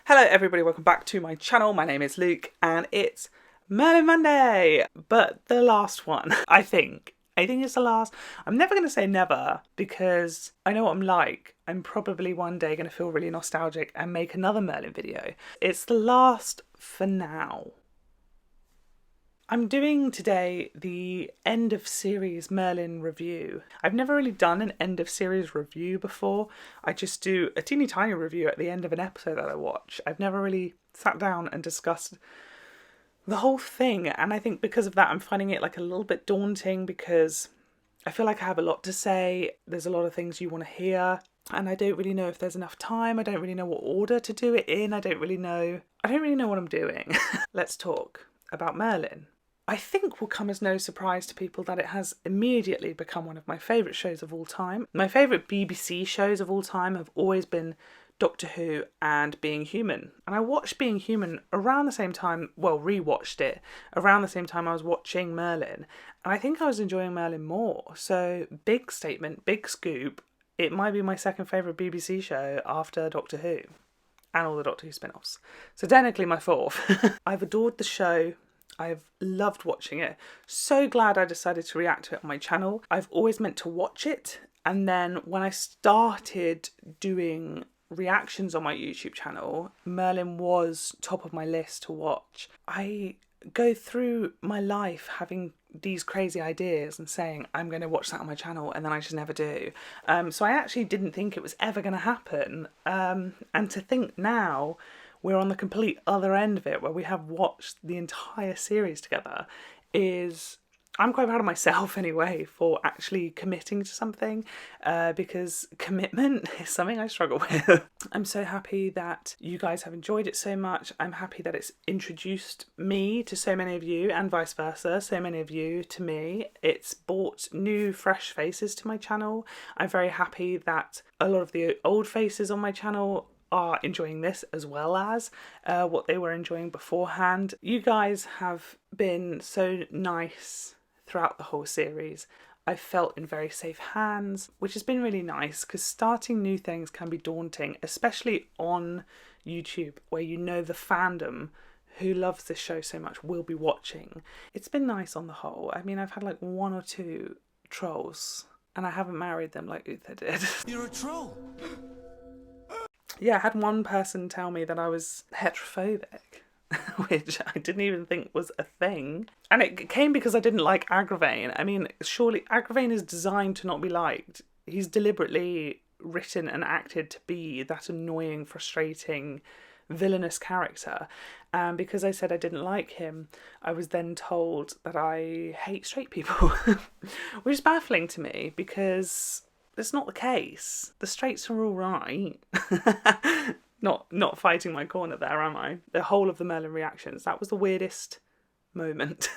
Hello everybody, welcome back to my channel. My name is Luke and it's Merlin Monday, but the last one, I think. I think it's the last. I'm never going to say never because I know what I'm like. I'm probably one day going to feel really nostalgic and make another Merlin video. It's the last for now. I'm doing today the end of series Merlin review. I've never really done an end of series review before. I just do a teeny tiny review at the end of an episode that I watch. I've never really sat down and discussed the whole thing, and I think because of that I'm finding it like a little bit daunting because I feel like I have a lot to say. There's a lot of things you want to hear and I don't really know if there's enough time. I don't really know what order to do it in. I don't really know what I'm doing. Let's talk about Merlin. I think will come as no surprise to people that it has immediately become one of my favourite shows of all time. My favourite BBC shows of all time have always been Doctor Who and Being Human. And I watched Being Human around the same time, rewatched it around the same time I was watching Merlin. And I think I was enjoying Merlin more. So big statement, big scoop. It might be my second favourite BBC show after Doctor Who and all the Doctor Who spin-offs. So technically my fourth. I've adored the show. I've loved watching it. So glad I decided to react to it on my channel. I've always meant to watch it. And then when I started doing reactions on my YouTube channel, Merlin was top of my list to watch. I go through my life having these crazy ideas and saying I'm going to watch that on my channel, and then I just never do. So I actually didn't think it was ever going to happen. And to think now we're on the complete other end of it, where we have watched the entire series together, I'm quite proud of myself anyway for actually committing to something, because commitment is something I struggle with. I'm so happy that you guys have enjoyed it so much. I'm happy that it's introduced me to so many of you and vice versa, so many of you to me. It's brought new fresh faces to my channel. I'm very happy that a lot of the old faces on my channel are enjoying this as well as what they were enjoying beforehand. You guys have been so nice throughout the whole series. I've felt in very safe hands, which has been really nice, because starting new things can be daunting, especially on YouTube, where you know the fandom who loves this show so much will be watching. It's been nice on the whole. I mean, I've had like one or two trolls and I haven't married them like Uther did. You're a troll. Yeah, I had one person tell me that I was heterophobic, which I didn't even think was a thing. And it came because I didn't like Agravain. I mean, surely Agravain is designed to not be liked. He's deliberately written and acted to be that annoying, frustrating, villainous character. And because I said I didn't like him, I was then told that I hate straight people, which is baffling to me because it's not the case. The straights are all right. Not fighting my corner there, am I? The whole of the Merlin reactions, that was the weirdest moment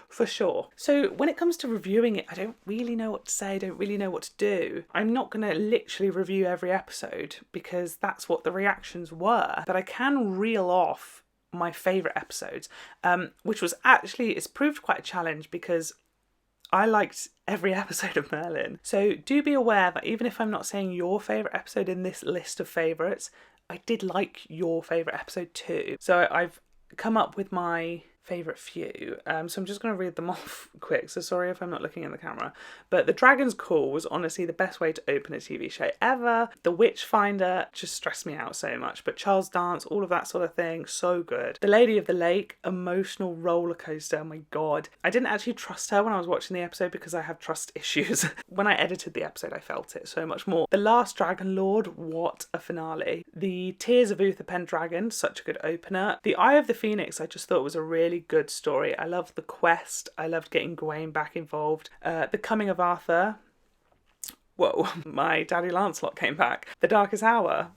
for sure. So when it comes to reviewing it, I don't really know what to say. I don't really know what to do. I'm not going to literally review every episode because that's what the reactions were. But I can reel off my favourite episodes, which was actually, it's proved quite a challenge because I liked every episode of Merlin. So do be aware that even if I'm not saying your favourite episode in this list of favourites, I did like your favourite episode too. So I've come up with my favourite few. So I'm just going to read them off quick. So sorry if I'm not looking at the camera. But The Dragon's Call was honestly the best way to open a TV show ever. The Witchfinder just stressed me out so much. But Charles Dance, all of that sort of thing, so good. The Lady of the Lake, emotional roller coaster. Oh my god. I didn't actually trust her when I was watching the episode because I have trust issues. When I edited the episode, I felt it so much more. The Last Dragon Lord, what a finale. The Tears of Uther Pendragon, such a good opener. The Eye of the Phoenix, I just thought was a really good story. I loved the quest. I loved getting Gawain back involved. The Coming of Arthur. Whoa, my Daddy Lancelot came back. The Darkest Hour.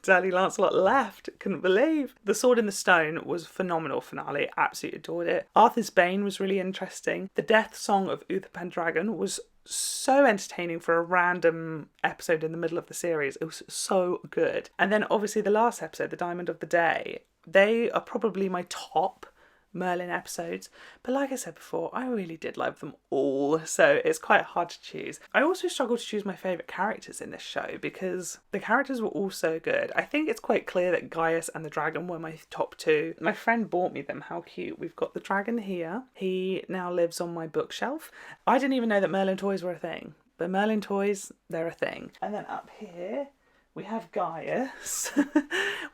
Daddy Lancelot left. Couldn't believe. The Sword in the Stone was a phenomenal finale. Absolutely adored it. Arthur's Bane was really interesting. The Death Song of Uther Pendragon was so entertaining for a random episode in the middle of the series. It was so good. And then obviously the last episode, The Diamond of the Day. They are probably my top Merlin episodes, but like I said before, I really did love them all, so it's quite hard to choose. I also struggled to choose my favourite characters in this show because the characters were all so good. I think it's quite clear that Gaius and the dragon were my top two. My friend bought me them. How cute. We've got the dragon here. He now lives on my bookshelf. I didn't even know that Merlin toys were a thing, but Merlin toys, they're a thing. And then up here we have Gaius.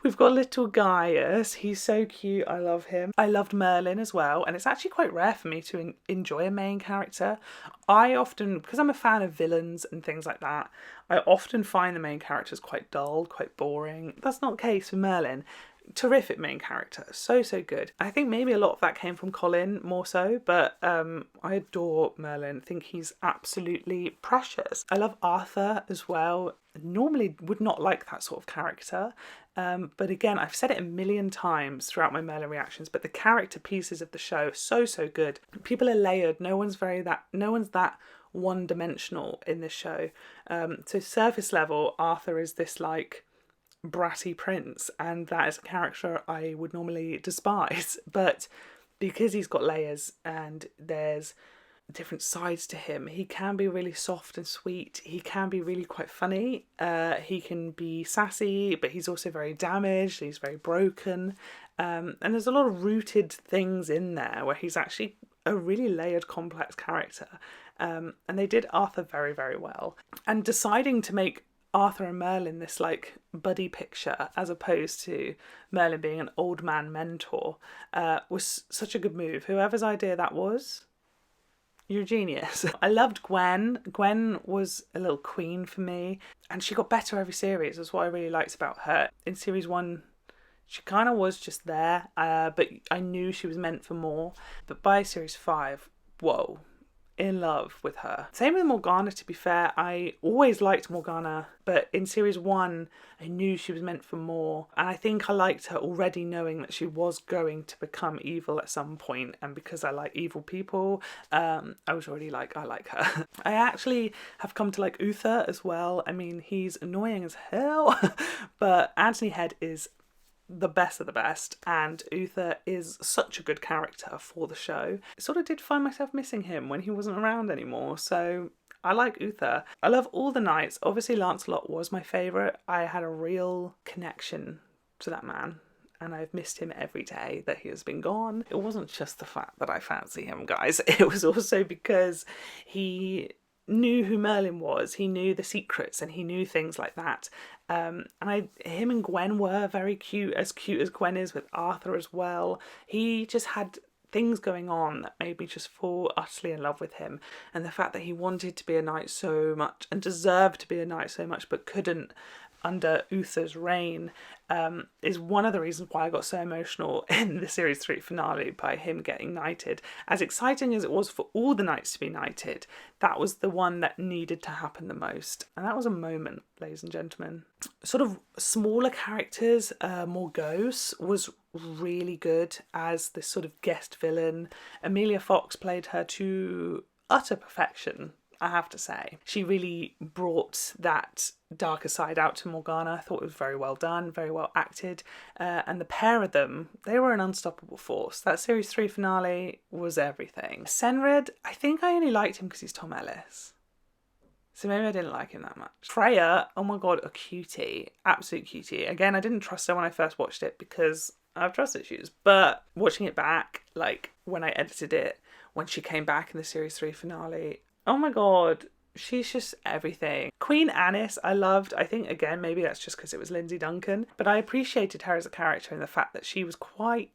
We've got little Gaius. He's so cute. I love him. I loved Merlin as well. And it's actually quite rare for me to enjoy a main character. I often, because I'm a fan of villains and things like that, I often find the main characters quite dull, quite boring. That's not the case with Merlin. Terrific main character, so good. I think maybe a lot of that came from Colin more so, but I adore Merlin. I think he's absolutely precious. I love Arthur as well. Normally would not like that sort of character, but again, I've said it a million times throughout my Merlin reactions, but the character pieces of the show are so good. People are layered. No one's that one-dimensional in this show. So surface level, Arthur is this like bratty prince, and that is a character I would normally despise, but because he's got layers and there's different sides to him, he can be really soft and sweet. He can be really quite funny. He can be sassy, but he's also very damaged. He's very broken, and there's a lot of rooted things in there where he's actually a really layered, complex character, and they did Arthur very well. And deciding to make Arthur and Merlin this like buddy picture as opposed to Merlin being an old man mentor was such a good move. Whoever's idea that was, you're a genius. I loved Gwen. Gwen was a little queen for me, and she got better every series. That's what I really liked about her. In series 1 she kind of was just there, but I knew she was meant for more. But by series 5, whoa, in love with her. Same with Morgana, to be fair. I always liked Morgana, but in series 1 I knew she was meant for more, and I think I liked her already knowing that she was going to become evil at some point, and because I like evil people, I was already like, I like her. I actually have come to like Uther as well. I mean, he's annoying as hell, but Anthony Head is the best of the best, and Uther is such a good character for the show. I sort of did find myself missing him when he wasn't around anymore, so I like Uther. I love all the knights. Obviously Lancelot was my favourite. I had a real connection to that man, and I've missed him every day that he has been gone. It wasn't just the fact that I fancy him, guys. It was also because he knew who Merlin was. He knew the secrets and he knew things like that. Him and Gwen were very cute as Gwen is with Arthur as well. He just had things going on that made me just fall utterly in love with him. And the fact that he wanted to be a knight so much and deserved to be a knight so much but couldn't under Uther's reign is one of the reasons why I got so emotional in the series 3 finale by him getting knighted. As exciting as it was for all the knights to be knighted, that was the one that needed to happen the most, and that was a moment, ladies and gentlemen. Sort of smaller characters, Morgause was really good as this sort of guest villain. Amelia Fox played her to utter perfection, I have to say. She really brought that darker side out to Morgana. I thought it was very well done, very well acted. And the pair of them, they were an unstoppable force. That series 3 finale was everything. Senred, I think I only liked him because he's Tom Ellis. So maybe I didn't like him that much. Freya, oh my god, a cutie. Absolute cutie. Again, I didn't trust her when I first watched it because I have trust issues. But watching it back, like when I edited it, when she came back in the series 3 finale, oh my god, she's just everything. Queen Annis, I loved. I think, again, maybe that's just because it was Lindsay Duncan, but I appreciated her as a character in the fact that she was quite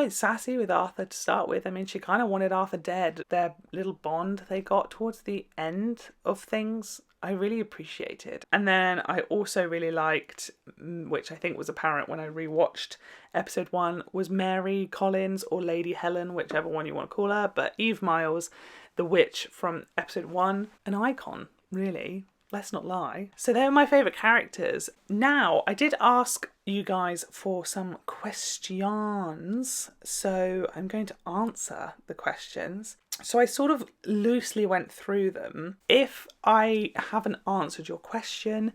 sassy with Arthur to start with. I mean, she kind of wanted Arthur dead. Their little bond they got towards the end of things, I really appreciated. And then I also really liked, which I think was apparent when I rewatched episode 1, was Mary Collins, or Lady Helen, whichever one you want to call her, but Eve Miles, the witch from episode 1, an icon, really. Let's not lie. So they're my favourite characters. Now, I did ask you guys for some questions, so I'm going to answer the questions. So I sort of loosely went through them. If I haven't answered your question,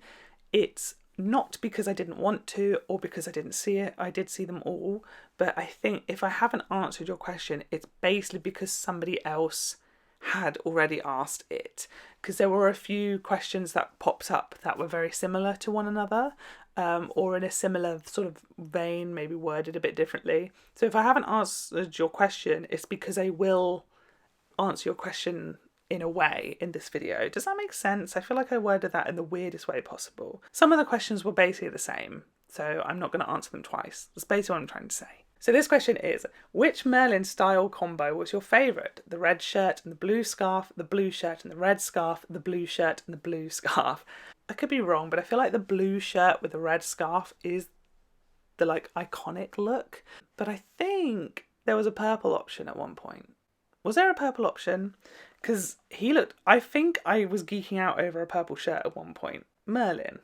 it's not because I didn't want to or because I didn't see it. I did see them all. But I think if I haven't answered your question, it's basically because somebody else had already asked it. Because there were a few questions that popped up that were very similar to one another, or in a similar sort of vein, maybe worded a bit differently. So if I haven't answered your question, it's because I will answer your question in a way in this video. Does that make sense? I feel like I worded that in the weirdest way possible. Some of the questions were basically the same, so I'm not going to answer them twice. That's basically what I'm trying to say. So this question is, which Merlin style combo was your favourite? The red shirt and the blue scarf, the blue shirt and the red scarf, the blue shirt and the blue scarf. I could be wrong, but I feel like the blue shirt with the red scarf is the like iconic look. But I think there was a purple option at one point. Was there a purple option? Because I think I was geeking out over a purple shirt at one point. Merlin.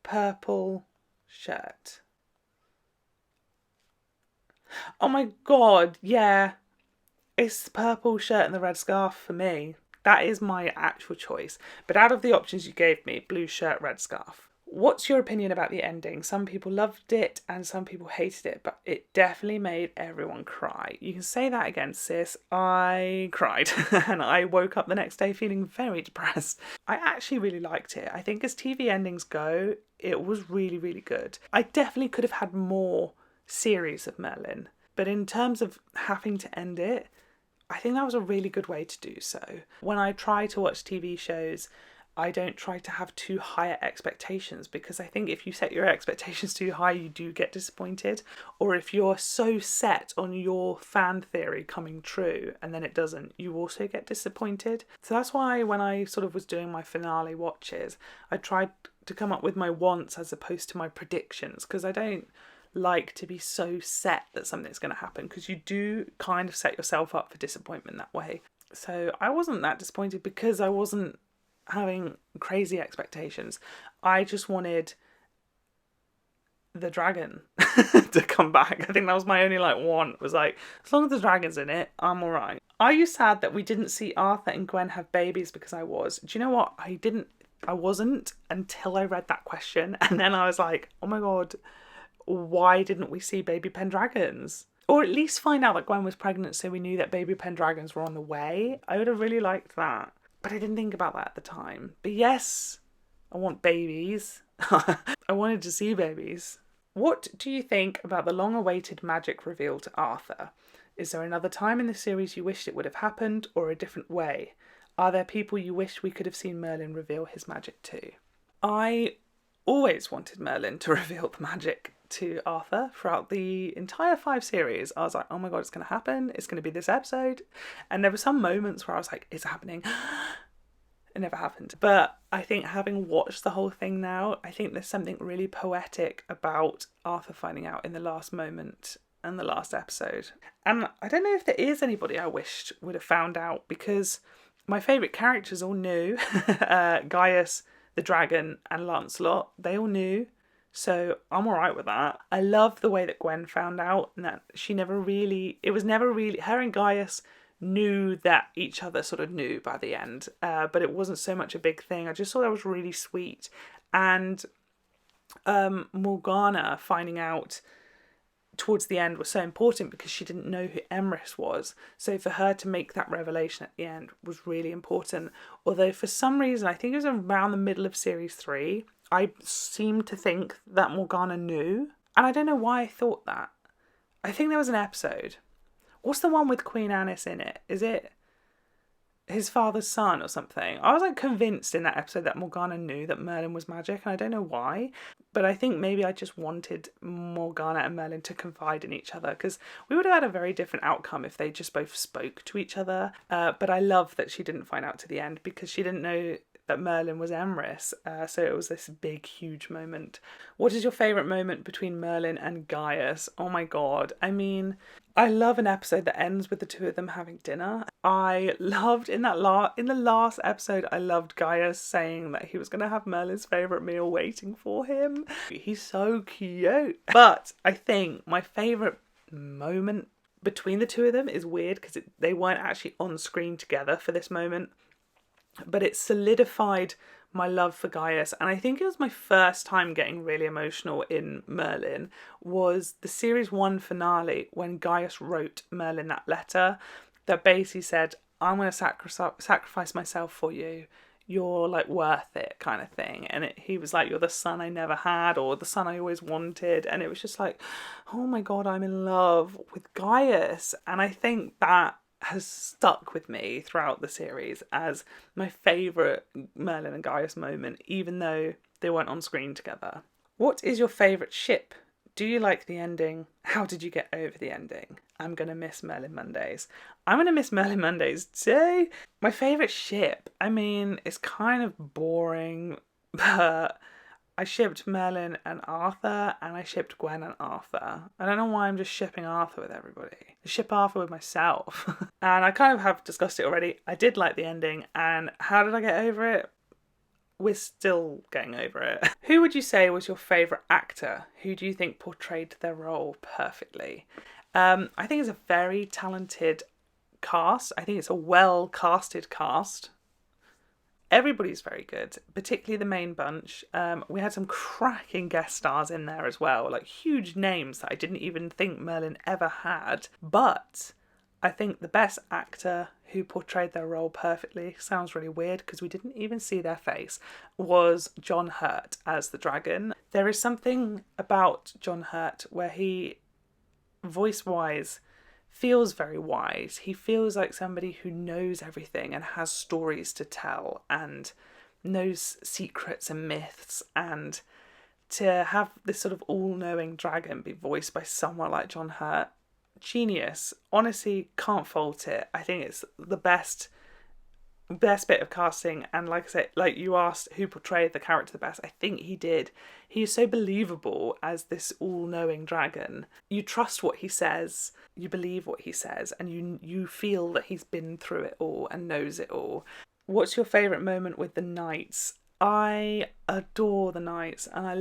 Purple shirt. Oh my god, yeah. It's the purple shirt and the red scarf for me. That is my actual choice. But out of the options you gave me, blue shirt, red scarf. What's your opinion about the ending? Some people loved it and some people hated it, but it definitely made everyone cry. You can say that again, sis. I cried and I woke up the next day feeling very depressed. I actually really liked it. I think as TV endings go, it was really, really good. I definitely could have had more series of Merlin, but in terms of having to end it, I think that was a really good way to do so. When I try to watch TV shows, I don't try to have too high expectations, because I think if you set your expectations too high, you do get disappointed. Or if you're so set on your fan theory coming true and then it doesn't, you also get disappointed. So that's why when I sort of was doing my finale watches, I tried to come up with my wants as opposed to my predictions, because I don't like to be so set that something's going to happen, because you do kind of set yourself up for disappointment that way. So I wasn't that disappointed because I wasn't having crazy expectations. I just wanted the dragon to come back. I think that was my only want, was like, as long as the dragon's in it, I'm alright. Are you sad that we didn't see Arthur and Gwen have babies? Because I was. Do you know what? I wasn't until I read that question, and then I was like, oh my god, why didn't we see baby Pendragons? Or at least find out that Gwen was pregnant so we knew that baby Pendragons were on the way. I would have really liked that. But I didn't think about that at the time. But yes, I want babies. I wanted to see babies. What do you think about the long-awaited magic reveal to Arthur? Is there another time in the series you wished it would have happened, or a different way? Are there people you wish we could have seen Merlin reveal his magic to? I always wanted Merlin to reveal the magic to Arthur throughout the entire 5 series. I was like, oh my god, it's going to happen. It's going to be this episode. And there were some moments where I was like, it's happening. It never happened. But I think having watched the whole thing now, I think there's something really poetic about Arthur finding out in the last moment and the last episode. And I don't know if there is anybody I wished would have found out, because my favourite characters all knew. Gaius, the dragon, and Lancelot, they all knew. So I'm alright with that. I love the way that Gwen found out, and that her and Gaius knew that each other sort of knew by the end, but it wasn't so much a big thing. I just thought that was really sweet. And Morgana finding out towards the end was so important, because she didn't know who Emrys was. So for her to make that revelation at the end was really important. Although for some reason, I think it was around the middle of series 3, I seemed to think that Morgana knew. And I don't know why I thought that. I think there was an episode. What's the one with Queen Annis in it? Is it his father's son or something? I was convinced in that episode that Morgana knew that Merlin was magic, and I don't know why. But I think maybe I just wanted Morgana and Merlin to confide in each other, because we would have had a very different outcome if they just both spoke to each other. But I love that she didn't find out to the end, because she didn't know that Merlin was Emrys, so it was this big, huge moment. What is your favourite moment between Merlin and Gaius? Oh my god, I mean, I love an episode that ends with the two of them having dinner. I loved in the last episode, I loved Gaius saying that he was going to have Merlin's favourite meal waiting for him. He's so cute. But I think my favourite moment between the two of them is weird, because they weren't actually on screen together for this moment, but it solidified my love for Gaius, and I think it was my first time getting really emotional in Merlin, was the series 1 finale when Gaius wrote Merlin that letter that basically said, I'm going to sacrifice myself for you. You're like worth it, kind of thing. And he was like, you're the son I never had, or the son I always wanted. And it was just like, oh my God, I'm in love with Gaius. And I think that has stuck with me throughout the series as my favourite Merlin and Gaius moment, even though they weren't on screen together. What is your favourite ship? Do you like the ending? How did you get over the ending? I'm going to miss Merlin Mondays. I'm going to miss Merlin Mondays too. My favourite ship, I mean, it's kind of boring, but I shipped Merlin and Arthur, and I shipped Gwen and Arthur. I don't know why I'm just shipping Arthur with everybody. I ship Arthur with myself. And I kind of have discussed it already. I did like the ending, and how did I get over it? We're still getting over it. Who would you say was your favourite actor? Who do you think portrayed their role perfectly? I think it's a very talented cast. I think it's a well-casted cast. Everybody's very good, particularly the main bunch. We had some cracking guest stars in there as well, like huge names that I didn't even think Merlin ever had. But I think the best actor who portrayed their role perfectly, sounds really weird because we didn't even see their face, was John Hurt as the dragon. There is something about John Hurt where he, voice-wise, feels very wise. He feels like somebody who knows everything and has stories to tell and knows secrets and myths, and to have this sort of all-knowing dragon be voiced by someone like John Hurt, genius. Honestly, can't fault it. I think it's the best bit of casting, and like I said, like you asked who portrayed the character the best, I think he did. He is so believable as this all-knowing dragon. You trust what he says, you believe what he says, and you feel that he's been through it all and knows it all. What's your favourite moment with the knights? I adore the knights, and I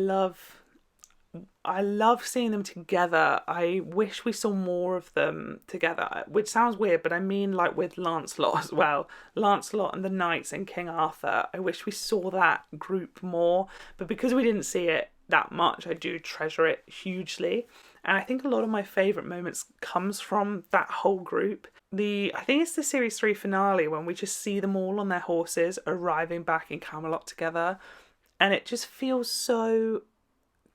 love seeing them together. I wish we saw more of them together, which sounds weird, but I mean like with Lancelot as well. Lancelot and the knights and King Arthur. I wish we saw that group more, but because we didn't see it that much, I do treasure it hugely. And I think a lot of my favourite moments comes from that whole group. I think it's the series 3 finale when we just see them all on their horses arriving back in Camelot together, and it just feels so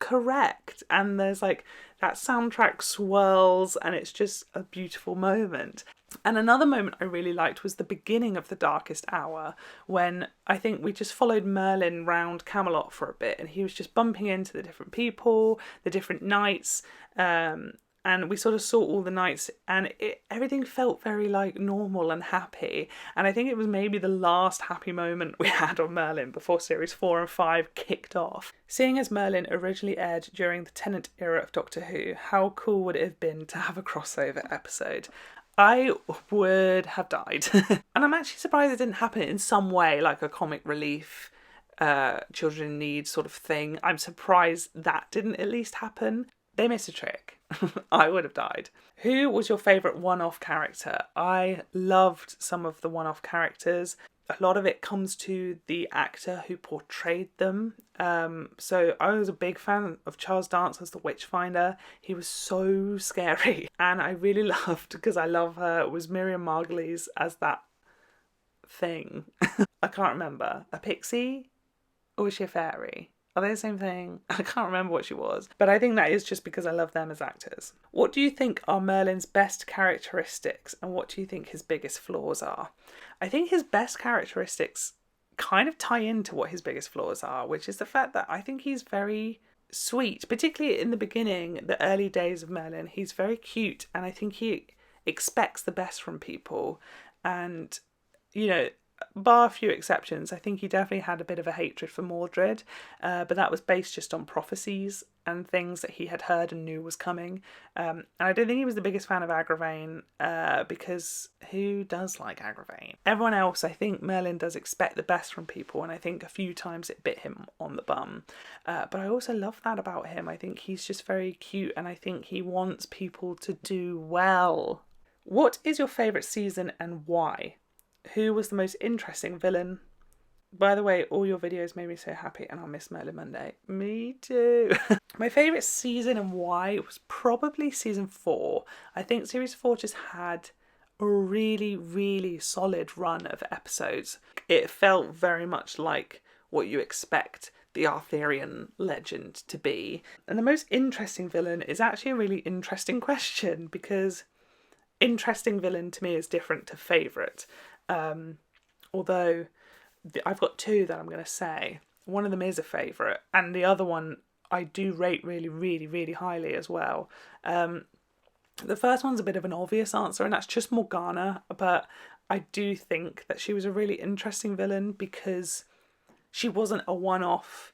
correct, and there's like that soundtrack swirls, and it's just a beautiful moment. And another moment I really liked was the beginning of the Darkest Hour, when I think we just followed Merlin round Camelot for a bit, and he was just bumping into the different people, the different knights, and we sort of saw all the knights, and everything felt very like normal and happy. And I think it was maybe the last happy moment we had on Merlin before series 4 and 5 kicked off. Seeing as Merlin originally aired during the Tennant era of Doctor Who, how cool would it have been to have a crossover episode? I would have died. And I'm actually surprised it didn't happen in some way, like a comic relief, children in need sort of thing. I'm surprised that didn't at least happen. They missed a trick. I would have died. Who was your favourite one-off character? I loved some of the one-off characters. A lot of it comes to the actor who portrayed them. So I was a big fan of Charles Dance as the Witchfinder. He was so scary. And I really loved, because I love her, was Miriam Margolyes as that thing. I can't remember. A pixie? Or was she a fairy? Are they the same thing? I can't remember what she was. But I think that is just because I love them as actors. What do you think are Merlin's best characteristics, and what do you think his biggest flaws are? I think his best characteristics kind of tie into what his biggest flaws are, which is the fact that I think he's very sweet, particularly in the beginning, the early days of Merlin. He's very cute, and I think he expects the best from people. And, you know, bar a few exceptions, I think he definitely had a bit of a hatred for Mordred, but that was based just on prophecies and things that he had heard and knew was coming. And I don't think he was the biggest fan of Agravain, because who does like Agravain? Everyone else, I think Merlin does expect the best from people, and I think a few times it bit him on the bum. But I also love that about him. I think he's just very cute, and I think he wants people to do well. What is your favourite season and why? Who was the most interesting villain? By the way, all your videos made me so happy and I'll miss Merlin Monday. Me too. My favourite season and why was probably season 4. I think series 4 just had a really, really solid run of episodes. It felt very much like what you expect the Arthurian legend to be. And the most interesting villain is actually a really interesting question, because interesting villain to me is different to favourite. Although I've got 2 that I'm going to say. One of them is a favourite, and the other one I do rate really, really, really highly as well. The first one's a bit of an obvious answer, and that's just Morgana, but I do think that she was a really interesting villain because she wasn't a one-off,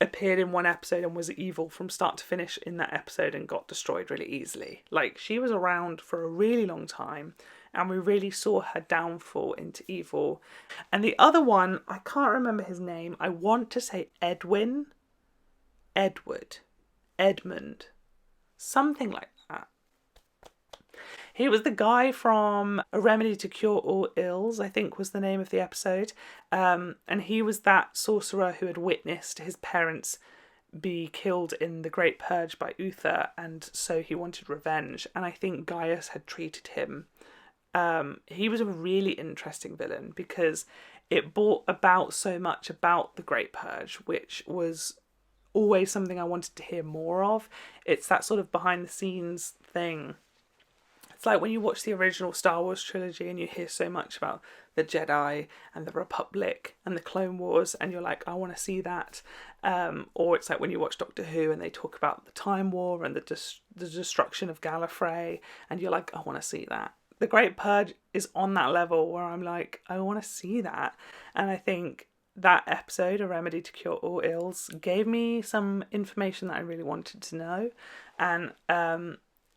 appeared in one episode and was evil from start to finish in that episode and got destroyed really easily. Like, she was around for a really long time and we really saw her downfall into evil. And the other one, I can't remember his name. I want to say Edward, Edmund, something like that. He was the guy from A Remedy to Cure All Ills, I think was the name of the episode. And he was that sorcerer who had witnessed his parents be killed in the Great Purge by Uther, and so he wanted revenge. And I think Gaius had treated him. He was a really interesting villain because it brought about so much about the Great Purge, which was always something I wanted to hear more of. It's that sort of behind the scenes thing. It's like when you watch the original Star Wars trilogy and you hear so much about the Jedi and the Republic and the Clone Wars and you're like, I want to see that. Or it's like when you watch Doctor Who and they talk about the Time War and the destruction of Gallifrey and you're like, I want to see that. The Great Purge is on that level where I'm like, I want to see that. And I think that episode, A Remedy to Cure All Ills, gave me some information that I really wanted to know. And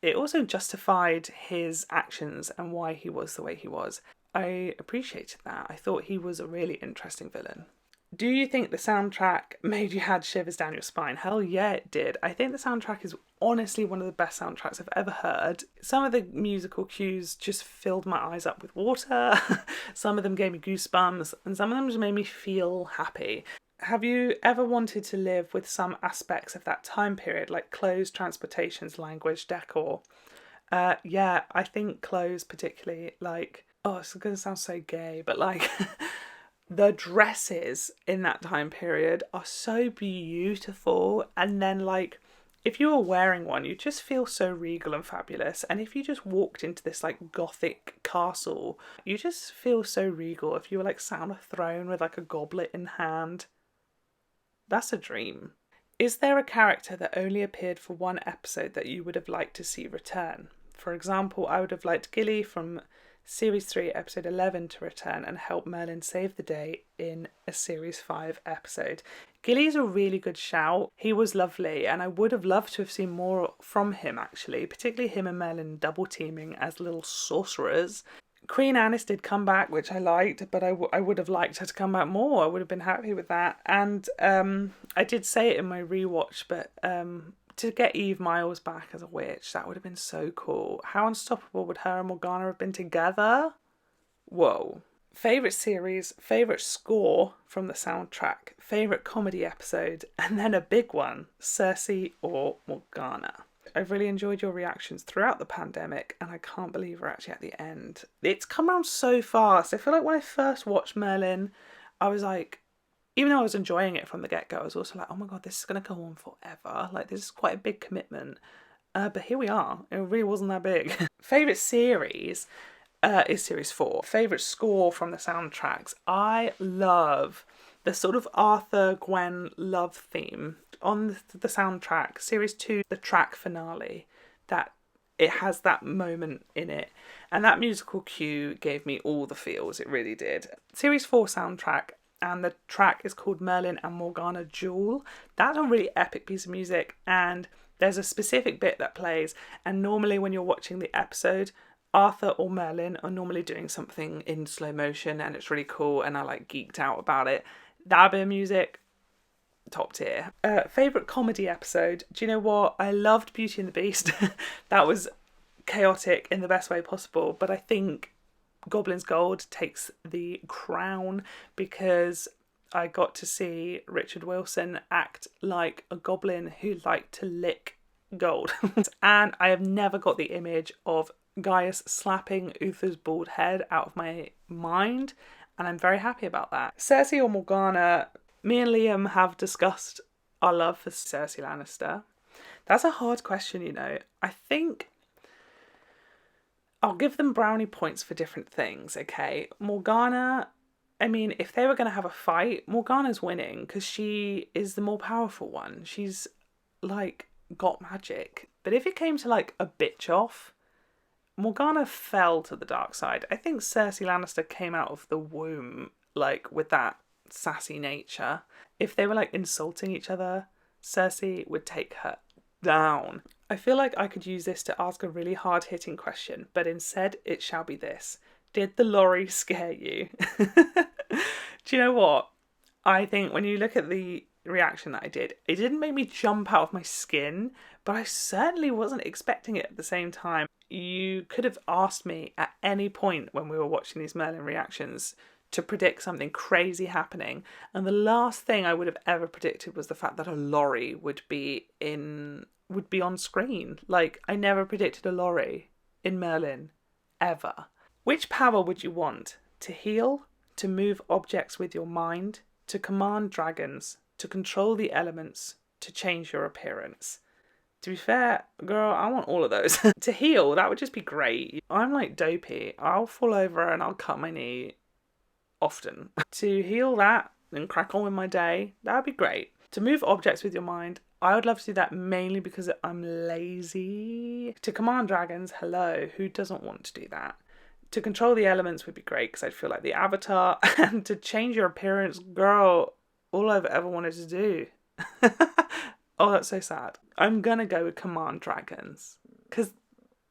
it also justified his actions and why he was the way he was. I appreciated that. I thought he was a really interesting villain. Do you think the soundtrack made you had shivers down your spine? Hell yeah, it did. I think the soundtrack is honestly one of the best soundtracks I've ever heard. Some of the musical cues just filled my eyes up with water. Some of them gave me goosebumps, and some of them just made me feel happy. Have you ever wanted to live with some aspects of that time period, like clothes, transportations, language, decor? Yeah, I think clothes particularly, like, oh, it's going to sound so gay, but like the dresses in that time period are so beautiful. And then like, if you were wearing one, you just feel so regal and fabulous. And if you just walked into this like gothic castle, you just feel so regal. If you were like sat on a throne with like a goblet in hand, that's a dream. Is there a character that only appeared for one episode that you would have liked to see return? For example, I would have liked Gilly from Series 3, Episode 11 to return and help Merlin save the day in a Series 5 episode. Gilly's a really good shout. He was lovely and I would have loved to have seen more from him actually, particularly him and Merlin double teaming as little sorcerers. Queen Annis did come back, which I liked, but I would have liked her to come back more. I would have been happy with that. And I did say it in my rewatch, but to get Eve Miles back as a witch, that would have been so cool. How unstoppable would her and Morgana have been together? Whoa. Favourite series, favourite score from the soundtrack, favourite comedy episode, and then a big one, Cersei or Morgana. I've really enjoyed your reactions throughout the pandemic and I can't believe we're actually at the end. It's come around so fast. I feel like when I first watched Merlin, I was like, even though I was enjoying it from the get-go, I was also like, oh my god, this is going to go on forever. Like, this is quite a big commitment. But here we are. It really wasn't that big. Favourite series is Series 4. Favourite score from the soundtracks. I love the sort of Arthur-Gwen love theme on the soundtrack. Series 2, the track finale, that it has that moment in it. And that musical cue gave me all the feels. It really did. Series 4 soundtrack. And the track is called Merlin and Morgana Duel. That's a really epic piece of music, and there's a specific bit that plays, and normally when you're watching the episode, Arthur or Merlin are normally doing something in slow motion, and it's really cool, and I like geeked out about it. That bit of music, top tier. Favourite comedy episode? Do you know what? I loved Beauty and the Beast. That was chaotic in the best way possible, but I think Goblin's Gold takes the crown because I got to see Richard Wilson act like a goblin who liked to lick gold. And I have never got the image of Gaius slapping Uther's bald head out of my mind, and I'm very happy about that. Cersei or Morgana? Me and Liam have discussed our love for Cersei Lannister. That's a hard question, you know. I think I'll give them brownie points for different things, okay? Morgana, I mean, if they were going to have a fight, Morgana's winning because she is the more powerful one. She's, like, got magic. But if it came to, like, a bitch off, Morgana fell to the dark side. I think Cersei Lannister came out of the womb, like, with that sassy nature. If they were, like, insulting each other, Cersei would take her down. I feel like I could use this to ask a really hard-hitting question, but instead it shall be this. Did the lorry scare you? Do you know what? I think when you look at the reaction that I did, it didn't make me jump out of my skin, but I certainly wasn't expecting it at the same time. You could have asked me at any point when we were watching these Merlin reactions to predict something crazy happening, and the last thing I would have ever predicted was the fact that a lorry would be on screen. Like, I never predicted a lorry in Merlin, ever. Which power would you want? To heal? To move objects with your mind? To command dragons? To control the elements? To change your appearance? To be fair, girl, I want all of those. To heal, that would just be great. I'm like dopey. I'll fall over and I'll cut my knee often. To heal that and crack on with my day, that would be great. To move objects with your mind, I would love to do that mainly because I'm lazy. To command dragons, hello, who doesn't want to do that? To control the elements would be great because I'd feel like the Avatar. And to change your appearance, girl, all I've ever wanted to do. Oh, that's so sad. I'm gonna go with command dragons because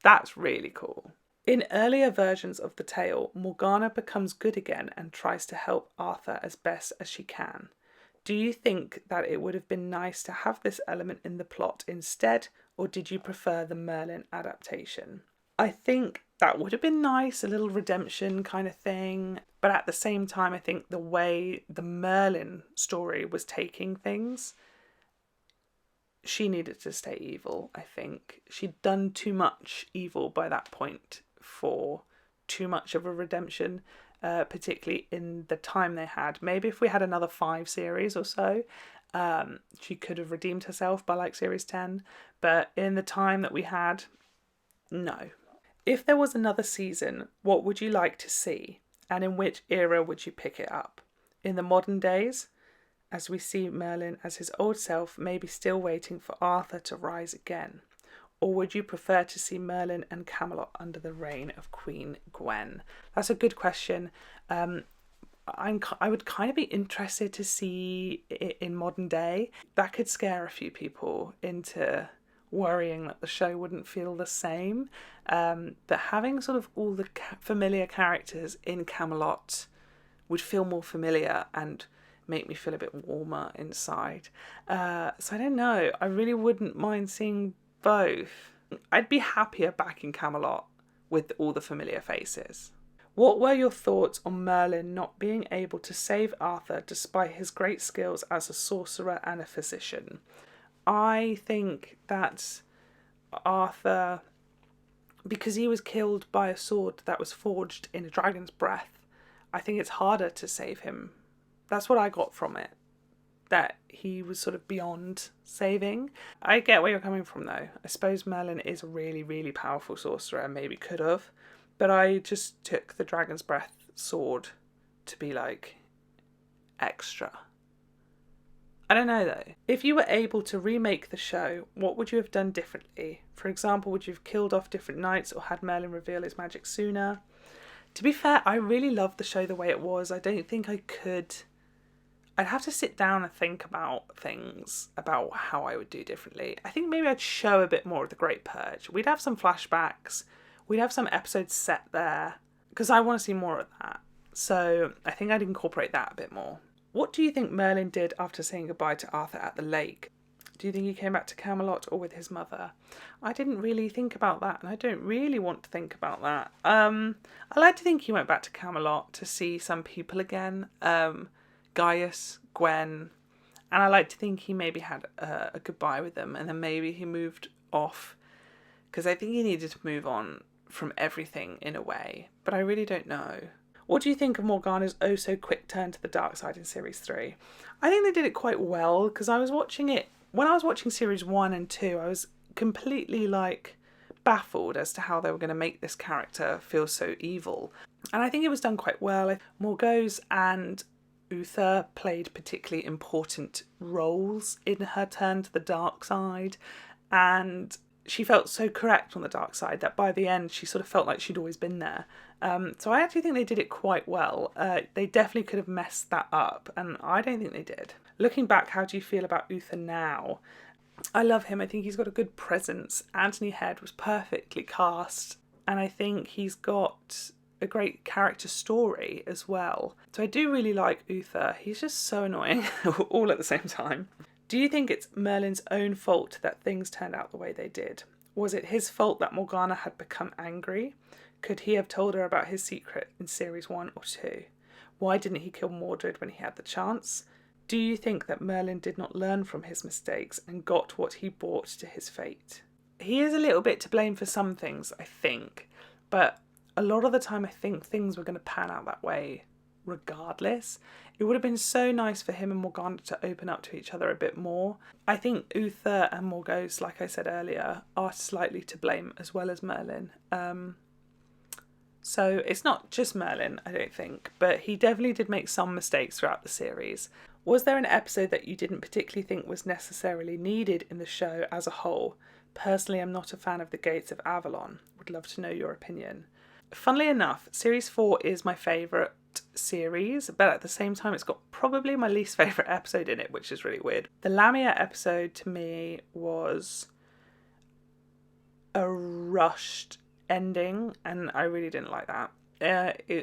that's really cool. In earlier versions of the tale, Morgana becomes good again and tries to help Arthur as best as she can. Do you think that it would have been nice to have this element in the plot instead, or did you prefer the Merlin adaptation? I think that would have been nice, a little redemption kind of thing. But at the same time, I think the way the Merlin story was taking things, she needed to stay evil, I think. She'd done too much evil by that point for too much of a redemption, particularly in the time they had. Maybe if we had another 5 series or so, she could have redeemed herself by like series 10. But in the time that we had, no. If there was another season, what would you like to see? And in which era would you pick it up? In the modern days, as we see Merlin as his old self, maybe still waiting for Arthur to rise again? Or would you prefer to see Merlin and Camelot under the reign of Queen Gwen? That's a good question. I would kind of be interested to see it in modern day. That could scare a few people into worrying that the show wouldn't feel the same. But having sort of all the familiar characters in Camelot would feel more familiar and make me feel a bit warmer inside. So I don't know. I really wouldn't mind seeing both. I'd be happier back in Camelot with all the familiar faces. What were your thoughts on Merlin not being able to save Arthur despite his great skills as a sorcerer and a physician? I think that Arthur, because he was killed by a sword that was forged in a dragon's breath, I think it's harder to save him. That's what I got from it. That he was sort of beyond saving. I get where you're coming from though. I suppose Merlin is a really, really powerful sorcerer, maybe could have. But I just took the dragon's breath sword to be like extra. I don't know though. If you were able to remake the show, what would you have done differently? For example, would you have killed off different knights or had Merlin reveal his magic sooner? To be fair, I really loved the show the way it was. I don't think I could. I'd have to sit down and think about things, about how I would do differently. I think maybe I'd show a bit more of the Great Purge. We'd have some flashbacks. We'd have some episodes set there because I want to see more of that. So I think I'd incorporate that a bit more. What do you think Merlin did after saying goodbye to Arthur at the lake? Do you think he came back to Camelot or with his mother? I didn't really think about that, and I don't really want to think about that. I like to think he went back to Camelot to see some people again. Gaius, Gwen, and I like to think he maybe had a goodbye with them, and then maybe he moved off, because I think he needed to move on from everything in a way, but I really don't know. What do you think of Morgana's oh so quick turn to the dark side in series 3? I think they did it quite well, because I was watching it, when I was watching series 1 and 2, I was completely baffled as to how they were going to make this character feel so evil. And I think it was done quite well. Morgause and Uther played particularly important roles in her turn to the dark side, and she felt so correct on the dark side that by the end she sort of felt like she'd always been there. So I actually think they did it quite well. They definitely could have messed that up, and I don't think they did. Looking back, how do you feel about Uther now? I love him. I think he's got a good presence. Anthony Head was perfectly cast, and I think he's got a great character story as well. So I do really like Uther. He's just so annoying all at the same time. Do you think it's Merlin's own fault that things turned out the way they did? Was it his fault that Morgana had become angry? Could he have told her about his secret in series 1 or 2? Why didn't he kill Mordred when he had the chance? Do you think that Merlin did not learn from his mistakes and got what he brought to his fate? He is a little bit to blame for some things, I think, but a lot of the time I think things were going to pan out that way regardless. It would have been so nice for him and Morgana to open up to each other a bit more. I think Uther and Morgause, like I said earlier, are slightly to blame as well as Merlin. So it's not just Merlin, I don't think, but he definitely did make some mistakes throughout the series. Was there an episode that you didn't particularly think was necessarily needed in the show as a whole? Personally, I'm not a fan of the Gates of Avalon. Would love to know your opinion. Funnily enough, series 4 is my favourite series, but at the same time it's got probably my least favourite episode in it, which is really weird. The Lamia episode to me was a rushed ending, and I really didn't like that.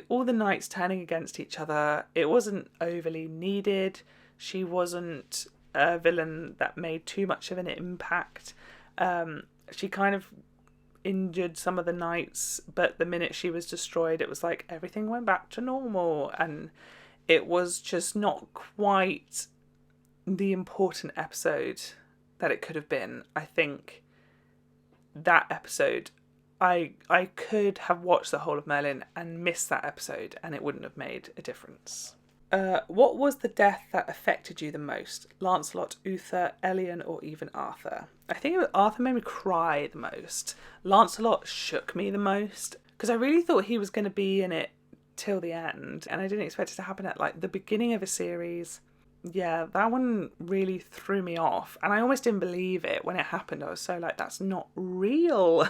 All the knights turning against each other, it wasn't overly needed. She wasn't a villain that made too much of an impact. She kind of injured some of the knights, but the minute she was destroyed, it was like everything went back to normal, and it was just not quite the important episode that it could have been. I think that episode, I could have watched the whole of Merlin and missed that episode, and it wouldn't have made a difference. What was the death that affected you the most? Lancelot, Uther, Ellion, or even Arthur? I think Arthur made me cry the most. Lancelot shook me the most, because I really thought he was going to be in it till the end, and I didn't expect it to happen at the beginning of a series. Yeah, that one really threw me off, and I almost didn't believe it when it happened. I was so that's not real.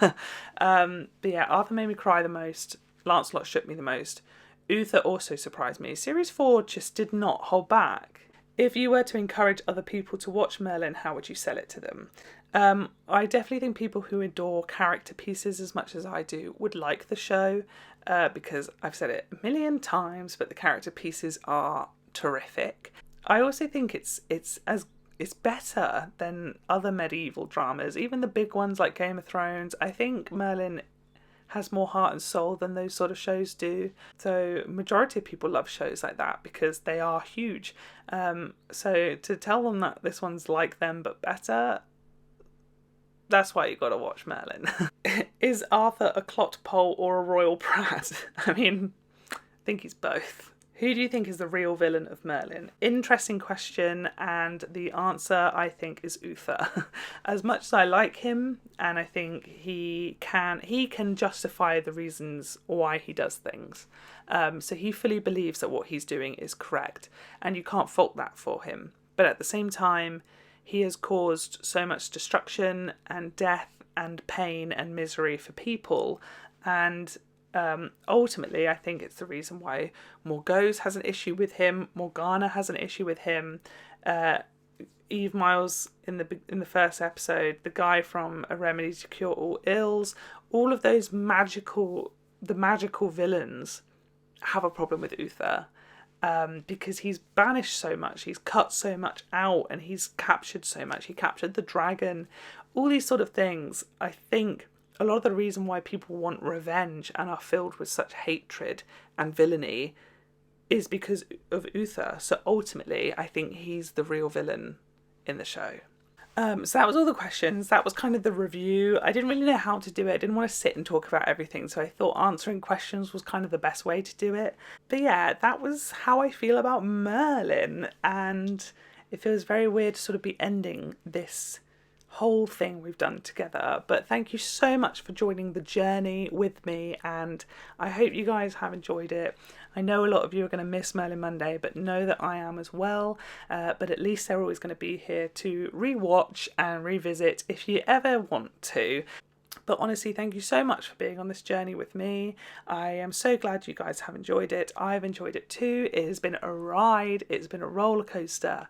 But yeah, Arthur made me cry the most. Lancelot shook me the most. Uther also surprised me. Series 4 just did not hold back. If you were to encourage other people to watch Merlin, how would you sell it to them? I definitely think people who adore character pieces as much as I do would like the show, because I've said it a million times, but the character pieces are terrific. I also think it's better than other medieval dramas, even the big ones like Game of Thrones. I think Merlin has more heart and soul than those sort of shows do. So majority of people love shows like that because they are huge. So to tell them that this one's like them but better, that's why you got to watch Merlin. Is Arthur a clot pole or a royal brat? I mean, I think he's both. Who do you think is the real villain of Merlin? Interesting question, and the answer, I think, is Uther. As much as I like him, and I think he can justify the reasons why he does things. So he fully believes that what he's doing is correct, and you can't fault that for him. But at the same time, he has caused so much destruction and death and pain and misery for people, and ultimately, I think it's the reason why Morgause has an issue with him. Morgana has an issue with him. Eve Miles in the first episode, the guy from A Remedy to Cure All Ills, all of those magical villains have a problem with Uther, because he's banished so much, he's cut so much out, and he's captured so much. He captured the dragon, all these sort of things. I think a lot of the reason why people want revenge and are filled with such hatred and villainy is because of Uther. So ultimately, I think he's the real villain in the show. So that was all the questions. That was kind of the review. I didn't really know how to do it. I didn't want to sit and talk about everything. So I thought answering questions was kind of the best way to do it. But yeah, that was how I feel about Merlin. And it feels very weird to sort of be ending this whole thing we've done together. But thank you so much for joining the journey with me, and I hope you guys have enjoyed it. I know a lot of you are going to miss Merlin Monday, but know that I am as well. But at least they're always going to be here to rewatch and revisit if you ever want to. But honestly, thank you so much for being on this journey with me. I am so glad you guys have enjoyed it. I've enjoyed it too. It has been a ride. It's been a roller coaster,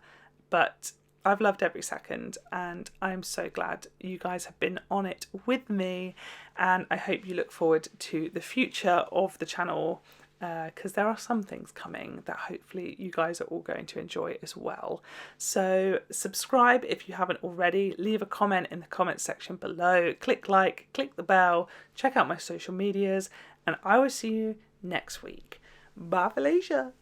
but I've loved every second, and I'm so glad you guys have been on it with me, and I hope you look forward to the future of the channel, because there are some things coming that hopefully you guys are all going to enjoy as well. So subscribe if you haven't already, leave a comment in the comment section below, click like, click the bell, check out my social medias, and I will see you next week. Bye, Felicia!